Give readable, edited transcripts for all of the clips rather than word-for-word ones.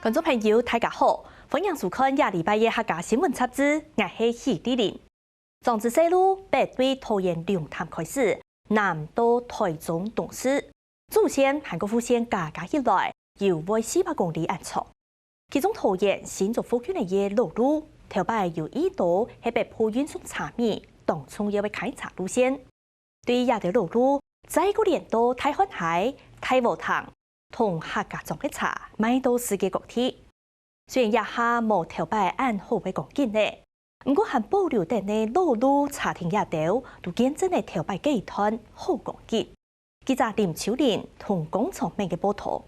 观众朋友，大家好，欢迎收看亚礼拜一客家新闻杂志，我是许丽玲。总之西路北对桃园龙潭开始，南到台中东市，主线韩国副线加起来有为400公里安长。其中桃园新竹附近的夜路路，头摆有1道系北部运送茶米，当中也会开采路线。对于亚条路路，在个年度太欢海、太和塘。同客家種嘅茶賣到世界各地，雖然一下無頭擺按好俾講緊呢，不過還保留定呢路路茶亭一條，都見真係頭擺幾攤好講緊。記者林秋蓮同工廠名嘅報道。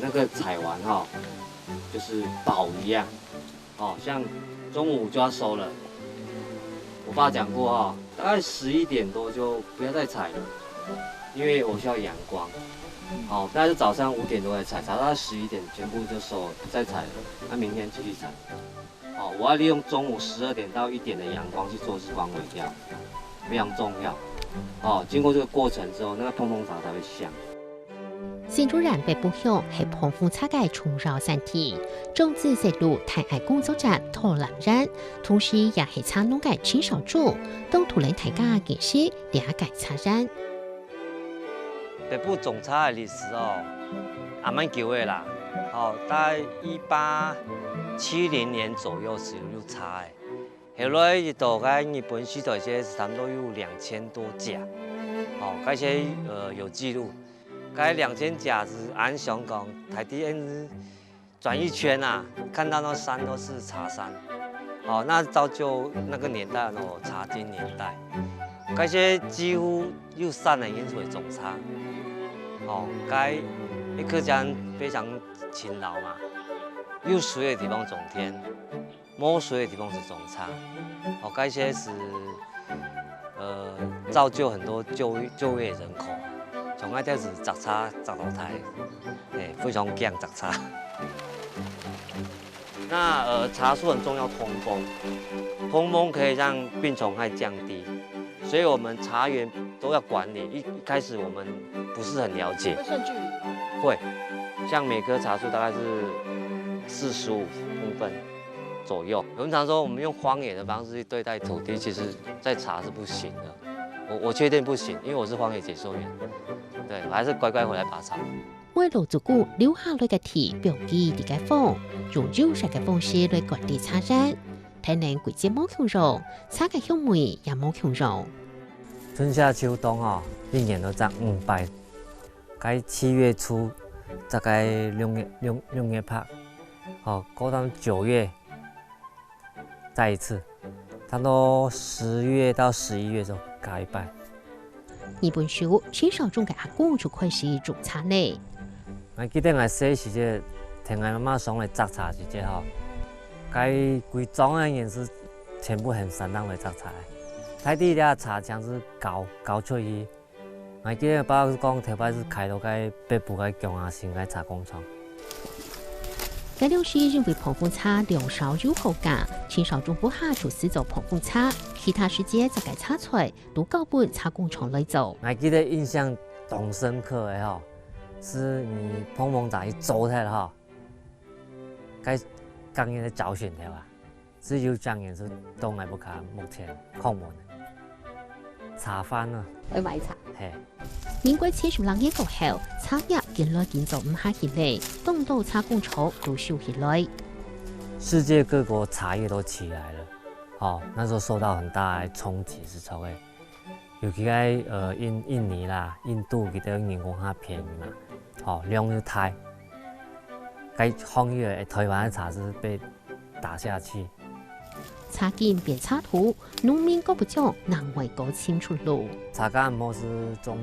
那個採完哈，就是寶一樣，哦，像中午就要收了。我爸講過哈。大概11點多就不要再採了，因為我需要陽光。好，大概是早上5點多來採，採到11點全部就收了，不再採了。那明天繼續採。好，我要利用中午12點到1點的陽光去做日光萎凋，非常重要。好，經過這個過程之後，那個蓬蓬茶才會香。新竹人被不響係蓬風茶嘅重要產地，種子細路太愛工作者托藍人，同時也係茶農嘅青少主，當土人大家認識了解茶人。北部種茶嘅歷史哦，還蠻久嘅啦，大概1870年左右時有茶嘅，後來一到喺日本時代些差唔多有2000多家，嗰些有記錄。該2000家是按香港台地轉一圈啊，看到那山都是茶山，哦，那造就那個年代咯，茶經年代，這些幾乎又3人因為種茶，哦，該客家人非常勤勞嘛，有水的地方種田，沒水的地方是種茶，哦，這些是造就很多就業人口。從嗰陣時摘茶摘到台，非常驚摘茶。那茶樹很重要，通風可以讓病蟲害降低，所以我們茶園都要管理。一開始我們不是很了解，會算距離？會，像每棵茶樹大概是45公分左右。我們常說我們用荒野的方式去對待土地，其實在茶是不行的。我確定不行，因為我是荒野解說員。對，我還是乖乖回來拔草。為老祖古留下來嘅題標記啲解放，用優勢嘅方式來管理茶人，睇能季節冇強弱，茶嘅香味也冇強弱。春夏秋冬一年都長5擺，該7月初大概6月拍，過到9月再一次，差不多10月到11月就加一擺。呢本書青少種嘅阿公就開始種茶呢。我記得我細時節聽我媽媽講嚟摘茶時節該規莊嘅人是全部很擅長嚟摘茶。台地嘅茶漿是高出去。我記得爸爸講頭擺是開到該北部嘅江亞新嘅茶工廠。該兩是認為蓬風茶量少又好價，青少種不下就試做蓬風茶，其他時節就該茶材都交本茶工廠來做。我記得印象最深刻的是你蓬風茶一做出來了該剛剛的找選條只有這樣是都捱不卡目前看門茶飯去買茶。係。民國70年過後，茶葉見來見做唔下起嚟，東道茶工廠都收起來。世界各國茶葉都起來了，那時候受到很大的衝擊是錯的。尤其在印尼啦、印度佢哋人工較便宜嘛，量又大，該行業台灣的茶是被打下去。茶經變茶土，農民個不講難為個清出路。茶乾唔好是種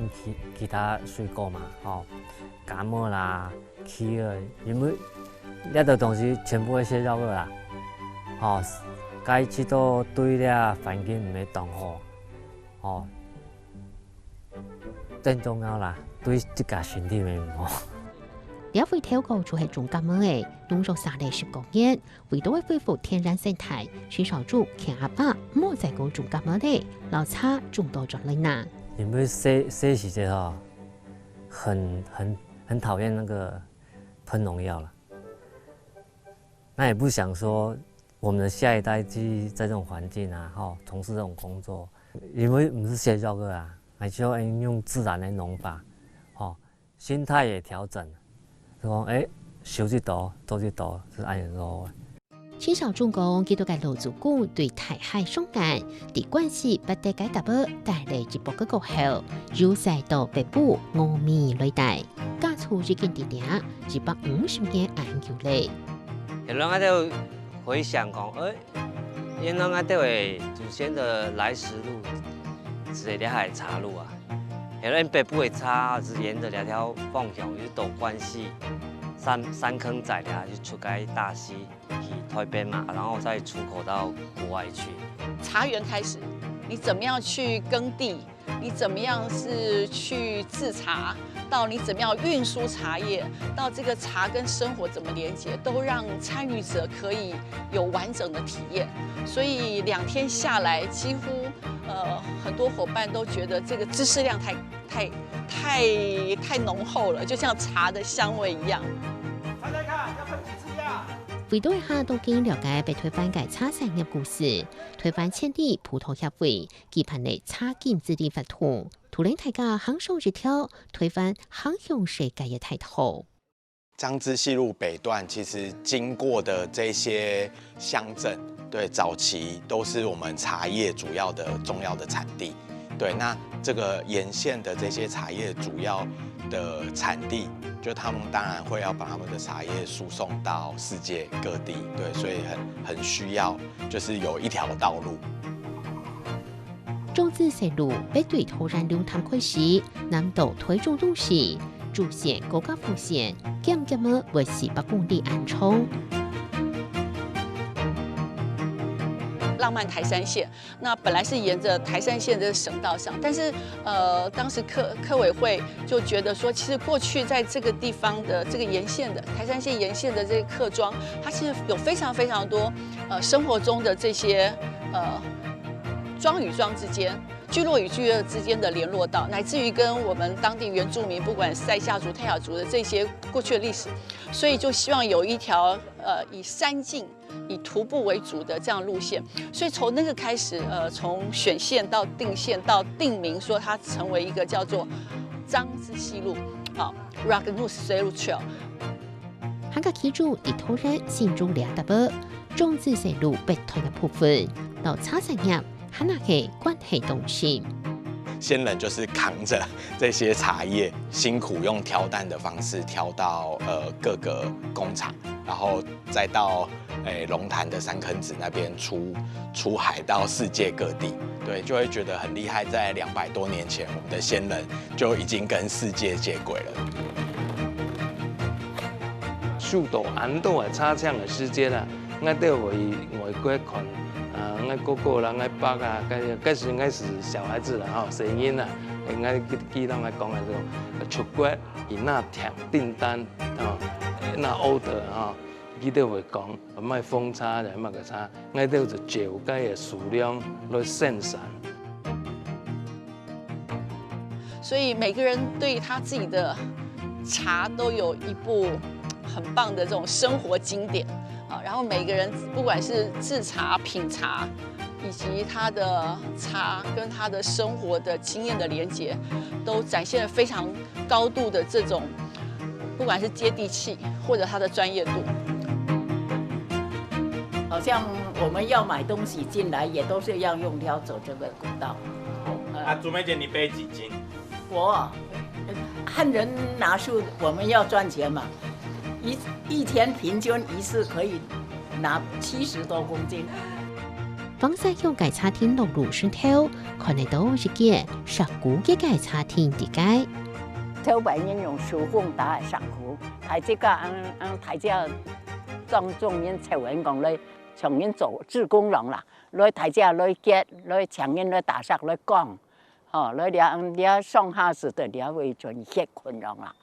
其他水果嘛，柑橘啦、柿兒，因為呢啲東西全部係些肉啦，該知道對呢環境唔係當好，真重要啦，對自家身體咪唔好。了回頭個就係種柑橘嘅，農作3年10個月，為到恢復天然生態，選少主傾阿爸冇再講種柑橘嘅，老茶種多咗嚟嗱。因為細時節很讨厌那个喷农药了。那也不想说我们的下一代继续在这种环境啊，从事这种工作，因为不是写教课啊，还需要用自然的农法，心态也调整，说收一度做一度是按样做的。清朝中共基督教老祖公对台海上岸的关系不得解答不帶嚟一波嘅過後，要塞到北部峨眉內帶，加速已經地點250間研究咧。有人喺度回想講，因為喺度嘅祖先的來時路，是喺海茶路啊。有人北部嘅茶是沿着兩條方向去到關西。三坑仔呀，就出街大溪去台北嘛，然后再出口到国外去。茶园开始，你怎么样去耕地？你怎么样是去制茶？到你怎么样运输茶叶？到这个茶跟生活怎么连接，都让参与者可以有完整的体验。所以2天下来，几乎很多伙伴都觉得这个知识量太浓厚了，就像茶的香味一样。猜看要分几次呀？回到一下東京了解被推翻嘅茶產業故事，推翻前地葡萄協會舉辦嘅茶禁治理法團，突然大家行上一條推翻航向世界嘅態度。彰支西路北段其实经过的这些乡镇，对，早期都是我们茶叶主要的重要的产地。对，那这个沿线的这些茶叶主要的产地，就他们当然会要把他们的茶叶输送到世界各地。对，所以很需要，就是有一条道路。中资西路被對土然流潭開始，南道推中東西，主線高架副線，漸漸麼維持8公里安充。浪漫台山线，那本来是沿着台山线的省道上，但是当时科委会就觉得说，其实过去在这个地方的这个沿线的台山线沿线的这个客庄，它其实有非常非常多生活中的这些庄与庄之间。聚落与聚落之间的联络道，乃至于跟我们当地原住民，不管塞夏族、泰雅族的这些过去的历史，所以就希望有一条以山径、以徒步为主的这样路线。所以从那个开始，从选线到定线到定名，说它成为一个叫做彰支西路，Raganusa Trail。香港起住地土人新竹2大波，中資西路北段嘅部分到茶產業。它那係關係東西，先人就是扛着这些茶叶，辛苦用挑担的方式挑到各个工厂，然后再到龙潭的三坑子那边出海到世界各地。对，就会觉得很厉害。在200多年前，我们的先人就已经跟世界接轨了。受到安度的茶厂的时间啦，我都外国看。我哥哥啦，我爸啊，嗰時我是小孩子啦，細囡啊，我記得我講嘅就出國，而那訂訂單，那 order 記得會講，賣風茶就賣個茶，我都就照計嘅數量來生產。所以每个人对他自己的茶都有一部很棒的这种生活经典。然后每个人不管是制茶、品茶，以及他的茶跟他的生活的经验的连结，都展现了非常高度的这种，不管是接地气或者他的专业度。好像我们要买东西进来，也都是要用条走这个古道。朱梅姐，你背几斤？我汉人拿书，我们要赚钱嘛。一天平均一次可以拿70多公斤。方西向嘅茶廳落路上頭，看得到一件石鼓嘅嘅茶廳地街。頭擺人用手工打嘅石鼓，係這個大家中面潮人講嚟，從人做自工人啦，來大家來結，來長人來打石來講，來了上下時的了為盡血困人啦。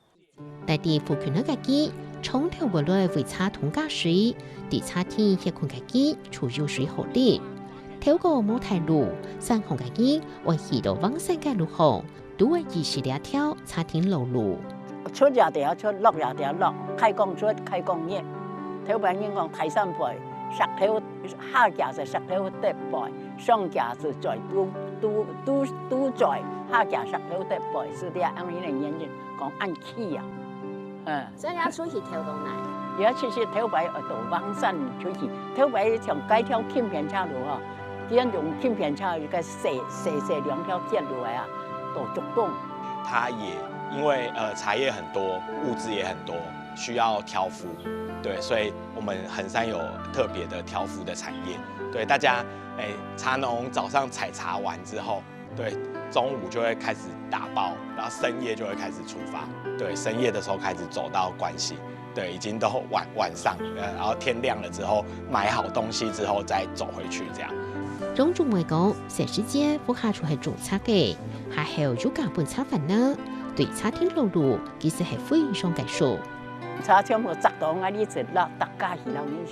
大地附近嘅機，從頭過來為茶桶加水，地茶天血困嘅機，儲有水好啲。透過某條路，山紅嘅機為去到往山嘅路後，都会意识了跳茶亭路路。出也條出，落也條落，開工出，開工入。頭班人講台山背，石頭下架就石頭得背，上架就在都在下架石頭得背，是啲安尼嘅人講按起啊。所以你出去跳到哪？而家出去頭擺到網山出去，頭擺從街條輕便車路哦，啲人用輕便車個細兩條鐵路啊，到竹東。它也因为茶叶很多，物资也很多，需要挑夫，对，所以我们衡山有特别的挑夫的产业。对，大家茶农早上采茶完之后，对，中午就会开始打包，然后深夜就会开始出发。对，深夜的时候开始走到关西，对，已经都晚上，然后天亮了之后买好东西之后再走回去这样。中中外講，全世界不下出係種茶嘅，還有如家本茶飯呢。對茶亭路路其實係非常介紹。茶全部摘到安尼就落，大家去讓你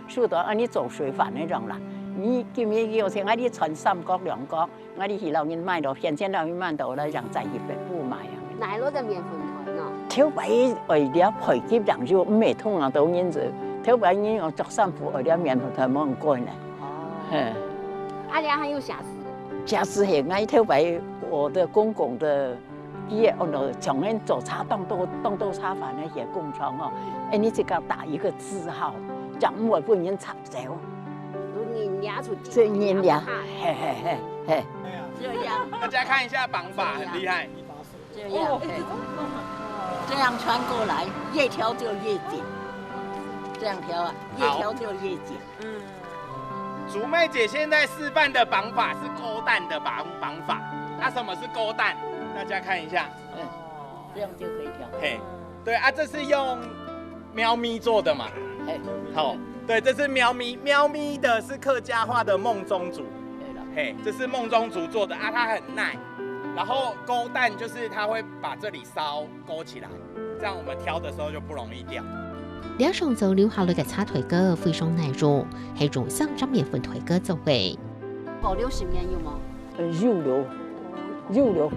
數到安尼做水飯那種啦。你今日有時安尼傳三角兩角，安尼去讓人買到，現在讓人買到來讓在一百步買啊。哪攞隻麵粉團咯？頭擺為了培基人就唔係通常到人就，頭擺人用做衫褲為了麵粉團冇咁貴呢。哦。阿娘還有瑕疵？瑕疵係愛頭擺我的公公的。也从人做茶当做茶饭那些工厂哦，你这个打一个字号，讲我不能插手。人家出这人家，嘿，这样，大家看一下绑法，很厉害。这样穿过来，越挑就越紧。这样挑啊，越挑就越紧。竹妹姐现在示范的绑法是勾蛋的绑法，那什么是勾蛋？大家看一下，这样就可以调。嘿，对啊，这是用喵咪做的嘛？好，对，这是喵咪，喵咪的是客家话的梦中竹。对了，嘿，这是梦中竹做的啊，它很耐。然后勾蛋就是它会把这里烧勾起来，这样我们挑的时候就不容易掉。兩上晝留下來嘅茶台哥非常耐做，係用上張麵粉台哥做嘅。保留10年有嗎？肉流。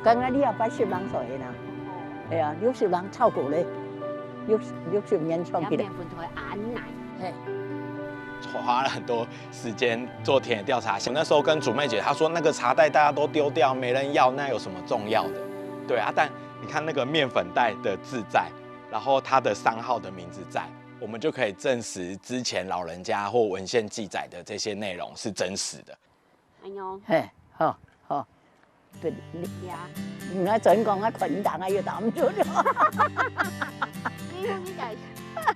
剛剛你也80人做嘅啦，係啊，60人超過咧，60年創起來。麵粉團安奶，嘿。花了很多時間做田野調查。那時候跟主妹姐她說，那個茶袋大家都丟掉，沒人要，那有什麼重要的？對啊，但你看那個麵粉袋的字在，然後它的商號的名字在，我們就可以證實之前老人家或文獻記載的這些內容是真實的。哎呦，嘿，好。對，你那真講啊，捆打啊要打唔住咗。呢個呢就係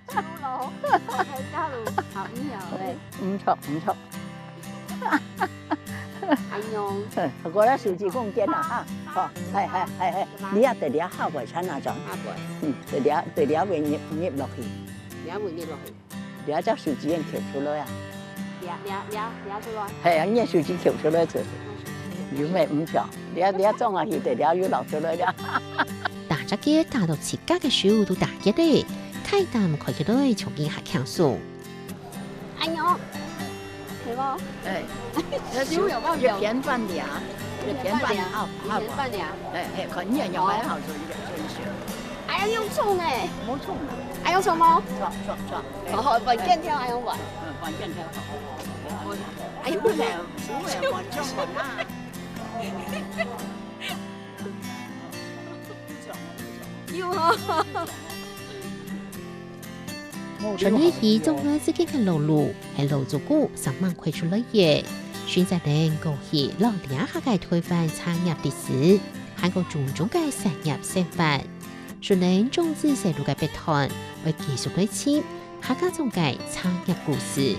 粗魯，喺家度冚油咧。唔錯。哎呦，我覺得數字公堅啊嚇，好，係，你一對了下回產那種，對了會捏落去，你一隻數字人翹出來啊，捏出來，係啊，捏數字翹出來就。要咩唔錯？你一裝下去，你要流出來啦。大隻嘅打到自家嘅手都大嘅咧，開啖開起來重新下強數。哎呦，係冇？少有冇有片半兩，片半兩，可你也要買好做一點真是。哎呀，用葱誒，冇葱啊？哎用葱冇？錯。好，揾件挑哎用揾。揾件挑。哎呦，少揾葱揾啦。從呢起中呢自己嘅路路係路足股10萬塊出來嘅，選擇人過去老兩下嘅推翻產業歷史，韓國種種嘅產業生活，順人種子細路嘅別團為繼續類似客家種嘅產業故事。